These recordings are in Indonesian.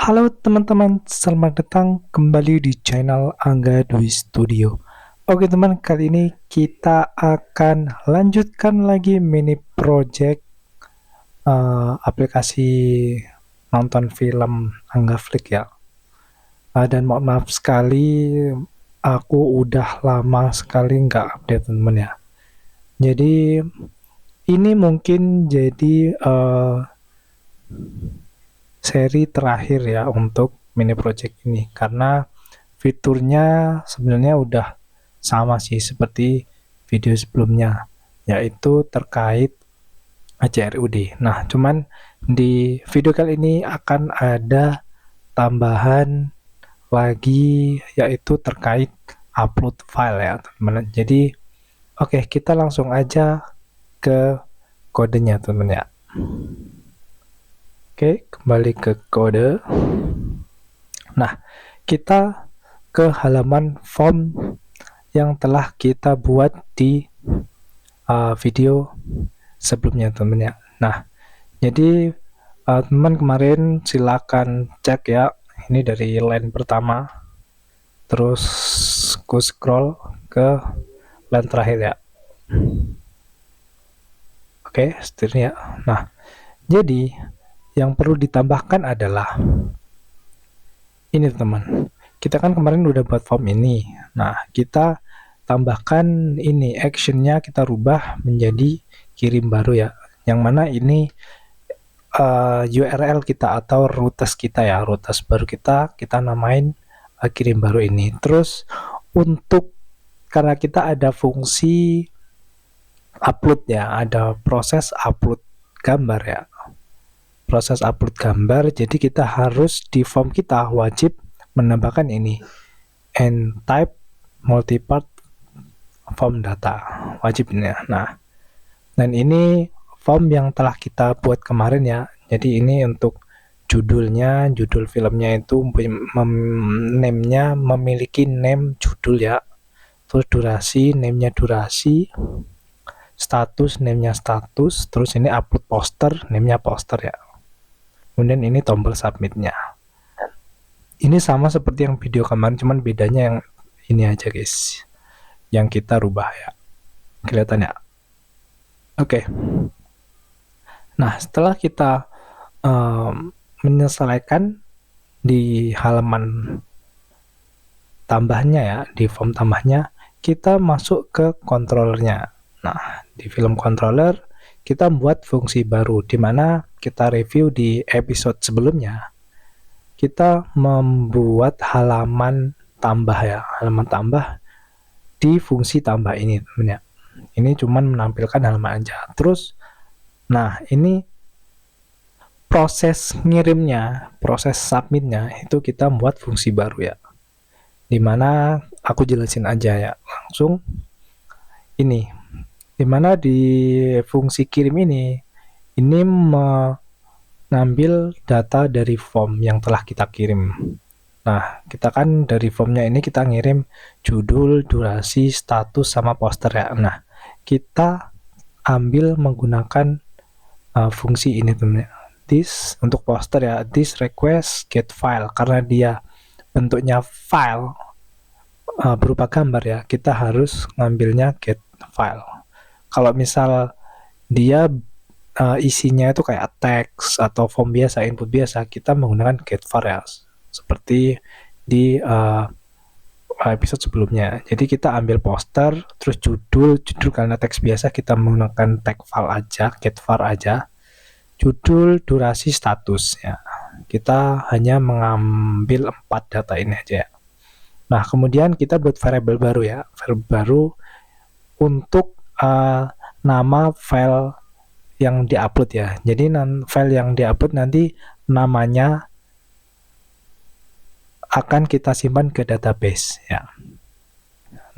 Halo teman-teman, selamat datang kembali di channel Angga Dwi Studio. Oke teman, kali ini kita akan lanjutkan lagi mini project aplikasi nonton film Angga Flick ya. Dan mohon maaf sekali, aku udah lama sekali nggak update teman-teman ya. Jadi ini mungkin jadi seri terakhir ya untuk mini project ini, karena fiturnya sebenarnya udah sama sih seperti video sebelumnya, yaitu terkait ACRUD. Nah, cuman di video kali ini akan ada tambahan lagi, yaitu terkait upload file ya teman-teman. Jadi oke, kita langsung aja ke kodenya teman-teman ya. Oke, kembali ke kode. Nah, kita ke halaman form yang telah kita buat di video sebelumnya teman-teman ya. Nah, jadi teman kemarin silakan cek ya, ini dari line pertama, terus ku scroll ke line terakhir ya. Oke, seterusnya. Nah, jadi yang perlu ditambahkan adalah ini teman. Kita kan kemarin udah buat form ini. Nah, kita tambahkan ini actionnya, kita rubah menjadi kirim baru ya. Yang mana ini URL kita atau rutes kita ya, rutes baru kita namain kirim baru ini. Terus untuk karena kita ada fungsi upload ya, ada proses upload gambar ya. Proses upload gambar, jadi kita harus di form kita wajib menambahkan ini and type multipart form data, wajibnya. Nah, dan ini form yang telah kita buat kemarin ya. Jadi ini untuk judulnya, judul filmnya itu name-nya memiliki name judul ya. Terus durasi, name-nya durasi. Status, name-nya status. Terus ini upload poster, name-nya poster ya. Kemudian ini tombol submit-nya. Ini sama seperti yang video kemarin, cuman bedanya yang ini aja guys, yang kita rubah ya, kelihatan ya. Oke. Nah, setelah kita menyelesaikan di halaman tambahnya ya, di form tambahnya, kita masuk ke controllernya. Nah, di film controller kita buat fungsi baru, di mana kita review di episode sebelumnya. Kita membuat halaman tambah ya, halaman tambah di fungsi tambah ini teman ya. Ini cuman menampilkan halaman aja. Terus, nah ini proses ngirimnya, proses submitnya itu kita buat fungsi baru ya. Dimana aku jelasin aja ya langsung. Ini, dimana di fungsi kirim ini mengambil data dari form yang telah kita kirim. Nah, kita kan dari formnya ini kita ngirim judul, durasi, status, sama poster ya. Nah, kita ambil menggunakan fungsi ini teman-teman. This untuk poster ya, this request get file, karena dia bentuknya file berupa gambar ya, kita harus ngambilnya get file. Kalau misal dia isinya itu kayak teks atau form biasa, input biasa, kita menggunakan get file ya, seperti di episode sebelumnya. Jadi kita ambil poster, terus judul karena teks biasa kita menggunakan tag file aja, get file aja. Judul, durasi, status ya. Kita hanya mengambil 4 data ini aja ya. Nah, kemudian kita buat variabel baru ya. Variabel baru untuk nama file yang diupload ya. Jadi file yang diupload nanti namanya akan kita simpan ke database ya.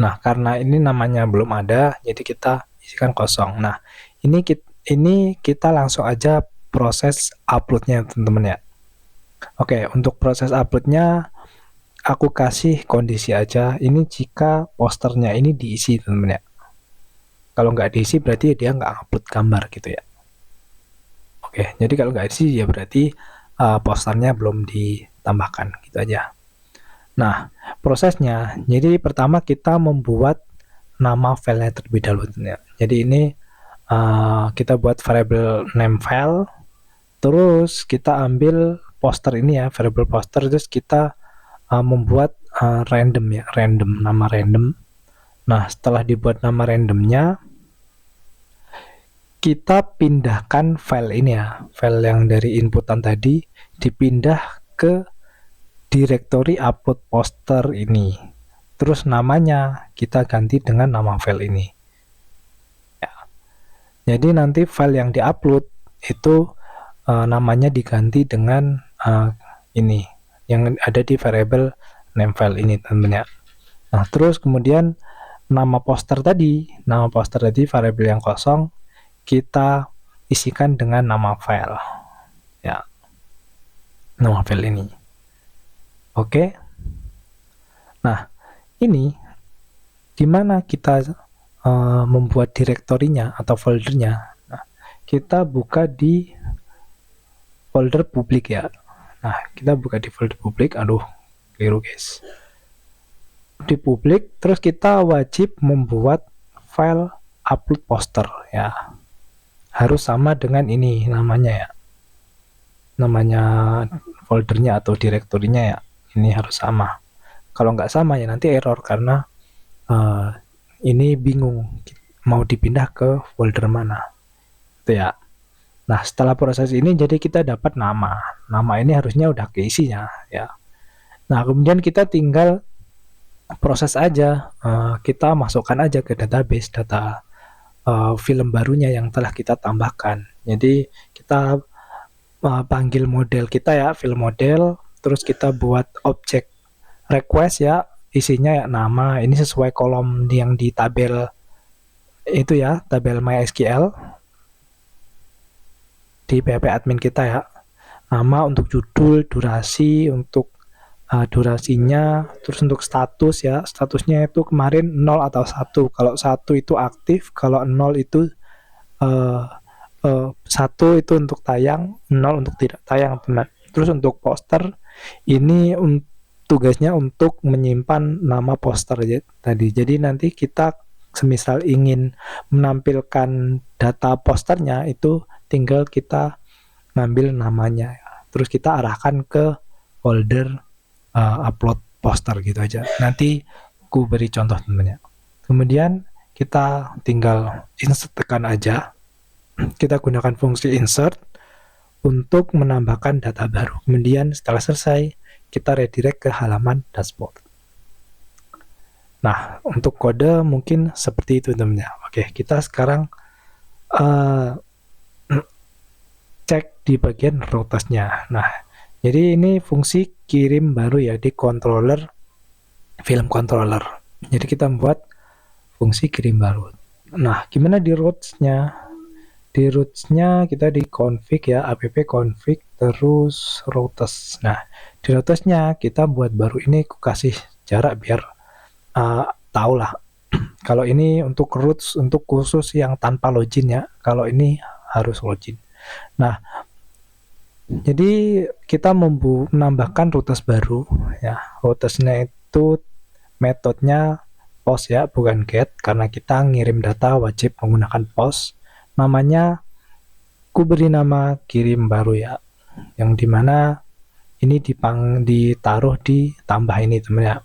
Nah, karena ini namanya belum ada, jadi kita isikan kosong. Nah, ini kita langsung aja proses uploadnya teman-teman ya. Oke, untuk proses uploadnya aku kasih kondisi aja. Ini jika posternya ini diisi teman-teman ya. Kalau nggak diisi berarti dia nggak upload gambar gitu ya. Oke, jadi kalau nggak diisi ya berarti posternya belum di tambahkan, gitu aja. Nah, prosesnya, jadi pertama kita membuat nama filenya terlebih dahulu. Jadi ini kita buat variable name file, terus kita ambil poster ini ya, variable poster, terus kita membuat random ya, nama random. Nah, setelah dibuat nama randomnya, kita pindahkan file ini ya, file yang dari inputan tadi dipindah ke directory upload poster ini. Terus namanya kita ganti dengan nama file ini. Ya. Jadi nanti file yang diupload itu namanya diganti dengan ini yang ada di variable name file ini tentunya. Nah, terus kemudian nama poster tadi variabel yang kosong kita isikan dengan nama file. Ya. Nama file ini. Oke. Nah, ini gimana kita membuat direktorinya atau foldernya. Nah, kita buka di folder publik ya. Nah, kita buka di folder publik. Aduh, keliru guys. Di publik, terus kita wajib membuat file upload poster ya. Harus sama dengan ini namanya ya. Namanya foldernya atau direktorinya ya. Ini harus sama. Kalau nggak sama ya nanti error karena ini bingung mau dipindah ke folder mana. Itu ya. Nah, setelah proses ini jadi kita dapat nama. Nama ini harusnya udah keisinya ya. Nah, kemudian kita tinggal proses aja, kita masukkan aja ke database data film barunya yang telah kita tambahkan. Jadi kita panggil model kita ya, film model, terus kita buat objek request ya, isinya ya nama, ini sesuai kolom yang di tabel itu ya, tabel MySQL di PHP admin kita ya. Nama untuk judul, durasi, untuk durasinya, terus untuk status ya, statusnya itu kemarin 0 atau 1. Kalau 1 itu aktif, kalau 0 itu 1 itu untuk tayang, 0 untuk tidak tayang, teman. Terus untuk poster ini tugasnya untuk menyimpan nama poster ya, tadi. Jadi nanti kita semisal ingin menampilkan data posternya itu tinggal kita ngambil namanya, terus kita arahkan ke folder upload poster gitu aja. Nanti aku beri contoh temennya. Kemudian kita tinggal insert tekan aja. Kita gunakan fungsi insert untuk menambahkan data baru. Kemudian setelah selesai, kita redirect ke halaman dashboard. Nah, untuk kode mungkin seperti itu temennya. Oke, kita sekarang cek di bagian rooters-nya. Nah, jadi ini fungsi kirim baru ya di controller, film controller. Jadi kita membuat fungsi kirim baru. Nah, gimana di roots-nya? Di roots-nya kita di config ya, app config, terus routers. Nah, di routers-nya kita buat baru ini aku kasih jarak biar tahu lah. Kalau ini untuk roots, untuk khusus yang tanpa login ya. Kalau ini harus login. Nah, jadi kita menambahkan routers baru ya. Routersnya itu metodenya post ya, bukan get, karena kita ngirim data wajib menggunakan post. Namanya aku beri nama kirim baru ya, yang dimana ini ditaruh di tambah ini teman ya.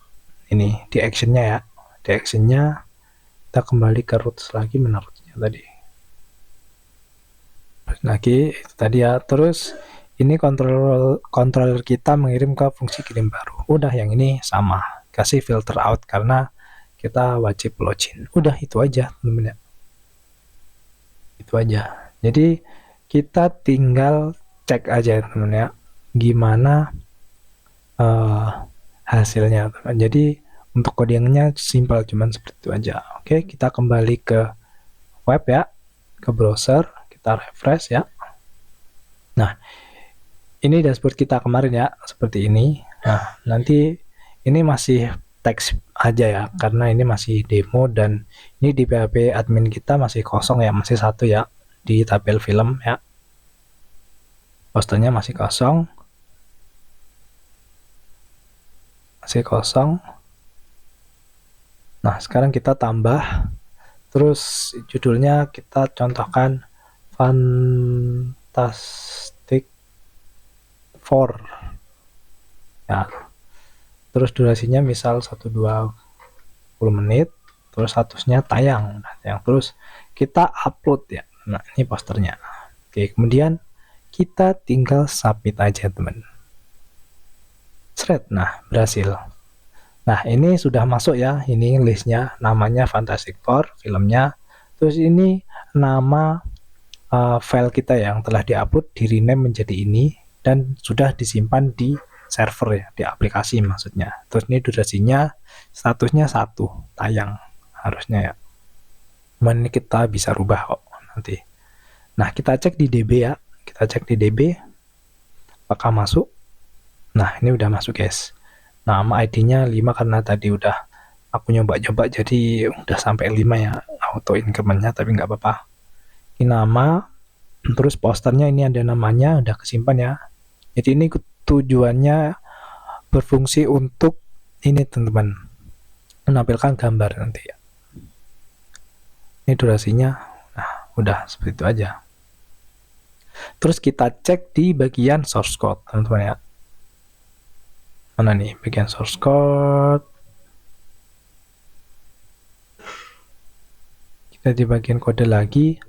Ini di actionnya ya. Di actionnya kita kembali ke routes lagi, mana rootesnya tadi. Lagi itu tadi ya. Terus ini controller kita mengirim ke fungsi kirim baru. Udah, yang ini sama. Kasih filter out karena kita wajib login. Udah, itu aja teman-teman. Itu aja. Jadi kita tinggal cek aja teman-teman ya. Gimana hasilnya teman. Jadi untuk codingnya simpel, cuman seperti itu aja. Oke, kita kembali ke web ya. Ke browser. Kita refresh ya. Nah, ini dashboard kita kemarin ya, seperti ini. Nah, nanti ini masih teks aja ya, karena ini masih demo dan ini di PHP admin kita masih kosong ya, masih 1 ya di tabel film ya. Posternya masih kosong. masih kosong. Nah, sekarang kita tambah, terus judulnya kita contohkan Fantastic Four ya. Terus durasinya misal 1-20 menit, terus statusnya tayang. Nah, terus kita upload ya. Nah, ini posternya. Oke, kemudian kita tinggal submit aja, teman. Nah, berhasil. Nah, ini sudah masuk ya. Ini listnya, namanya Fantastic Four, filmnya. Terus ini nama file kita yang telah diupload, di rename menjadi ini, dan sudah disimpan di server ya, di aplikasi maksudnya. Terus ini durasinya, statusnya 1, tayang harusnya ya. Cuman ini kita bisa rubah kok nanti. Nah, kita cek di DB ya. Kita cek di DB apakah masuk. Nah, ini udah masuk guys. Nama ID-nya 5 karena tadi udah aku nyoba-nyoba jadi udah sampai 5 ya auto increment-nya, tapi nggak apa-apa. Ini nama, terus posternya ini ada namanya, udah kesimpan ya. Jadi ini tujuannya berfungsi untuk ini teman-teman, menampilkan gambar nanti ya. Ini durasinya, nah udah seperti itu aja. Terus kita cek di bagian source code teman-teman ya. Mana nih bagian source code? Kita di bagian kode lagi.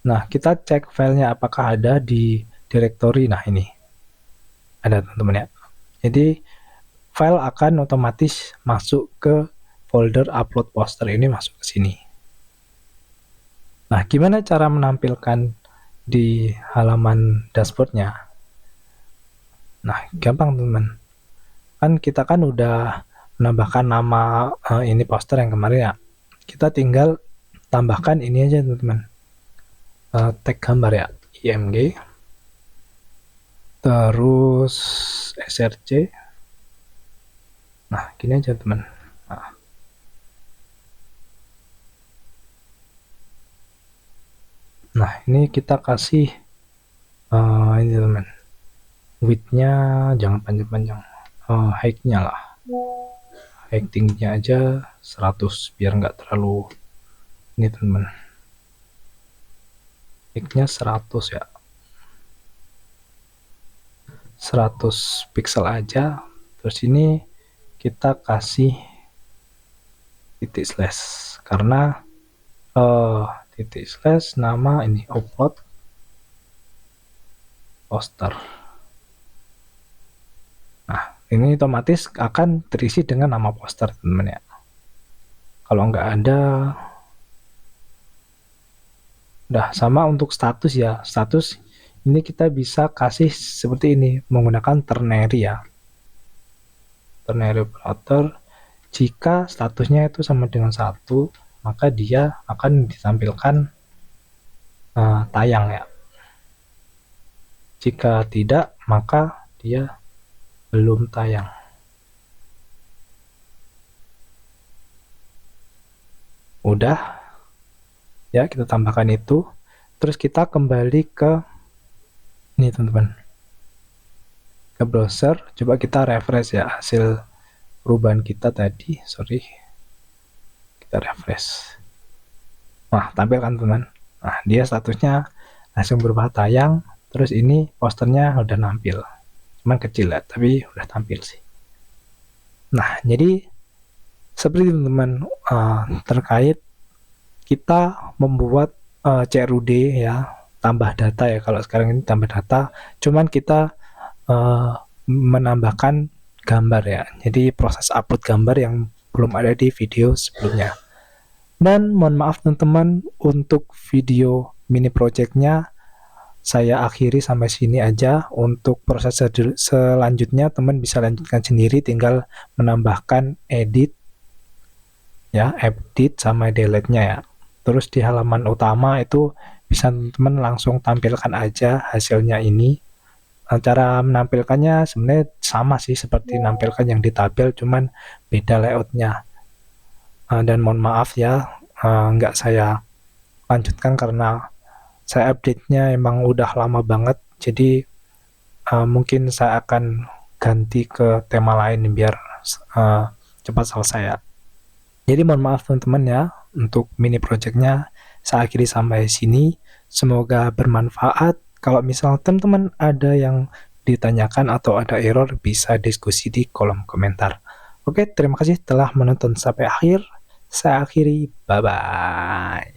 Nah, kita cek filenya apakah ada di directory. Nah, ini ada teman-teman ya. Jadi file akan otomatis masuk ke folder upload poster, ini masuk ke sini. Nah, gimana cara menampilkan di halaman dashboardnya? Nah, gampang teman-teman. Kan kita kan udah menambahkan nama ini poster yang kemarin ya. Kita tinggal tambahkan ini aja teman-teman. Tag gambar ya, img, terus src. Nah, gini aja teman. Nah, ini kita kasih ini teman, width-nya jangan panjang-panjang, height-nya lah, height tingginya aja 100 biar nggak terlalu ini teman, height-nya 100 ya, 100 pixel aja. Terus ini kita kasih titik slash karena titik slash nama ini upload poster. Nah, ini otomatis akan terisi dengan nama poster teman-teman ya. Kalau nggak ada, udah sama untuk status ya. Status ini kita bisa kasih seperti ini menggunakan ternary ya. Ternary operator, jika statusnya itu sama dengan 1, maka dia akan ditampilkan tayang ya. Jika tidak, maka dia belum tayang. Udah ya, kita tambahkan itu. Terus kita kembali ke ini teman-teman, ke browser. Coba kita refresh ya hasil perubahan kita tadi. Sorry, kita refresh. Nah, tampil kan teman. Nah, dia statusnya langsung berubah tayang. Terus ini posternya udah nampil, cuman kecil ya, tapi udah tampil sih. Nah, jadi seperti teman-teman terkait kita membuat CRUD ya, tambah data ya. Kalau sekarang ini tambah data, cuman kita menambahkan gambar ya. Jadi proses upload gambar yang belum ada di video sebelumnya. Dan mohon maaf teman-teman, untuk video mini projectnya saya akhiri sampai sini aja. Untuk proses selanjutnya teman bisa lanjutkan sendiri, tinggal menambahkan edit ya, edit sama delete-nya ya. Terus di halaman utama itu bisa teman langsung tampilkan aja hasilnya ini. Cara menampilkannya sebenarnya sama sih seperti nampilkan yang di tabel, cuman beda layoutnya. Dan mohon maaf ya, nggak saya lanjutkan karena saya update-nya emang udah lama banget. Jadi mungkin saya akan ganti ke tema lain biar cepat selesai ya. Jadi mohon maaf teman-teman ya, untuk mini projectnya saya akhiri sampai sini. Semoga bermanfaat. Kalau misal teman-teman ada yang ditanyakan atau ada error, bisa diskusi di kolom komentar. Oke, terima kasih telah menonton sampai akhir. Saya akhiri, bye-bye.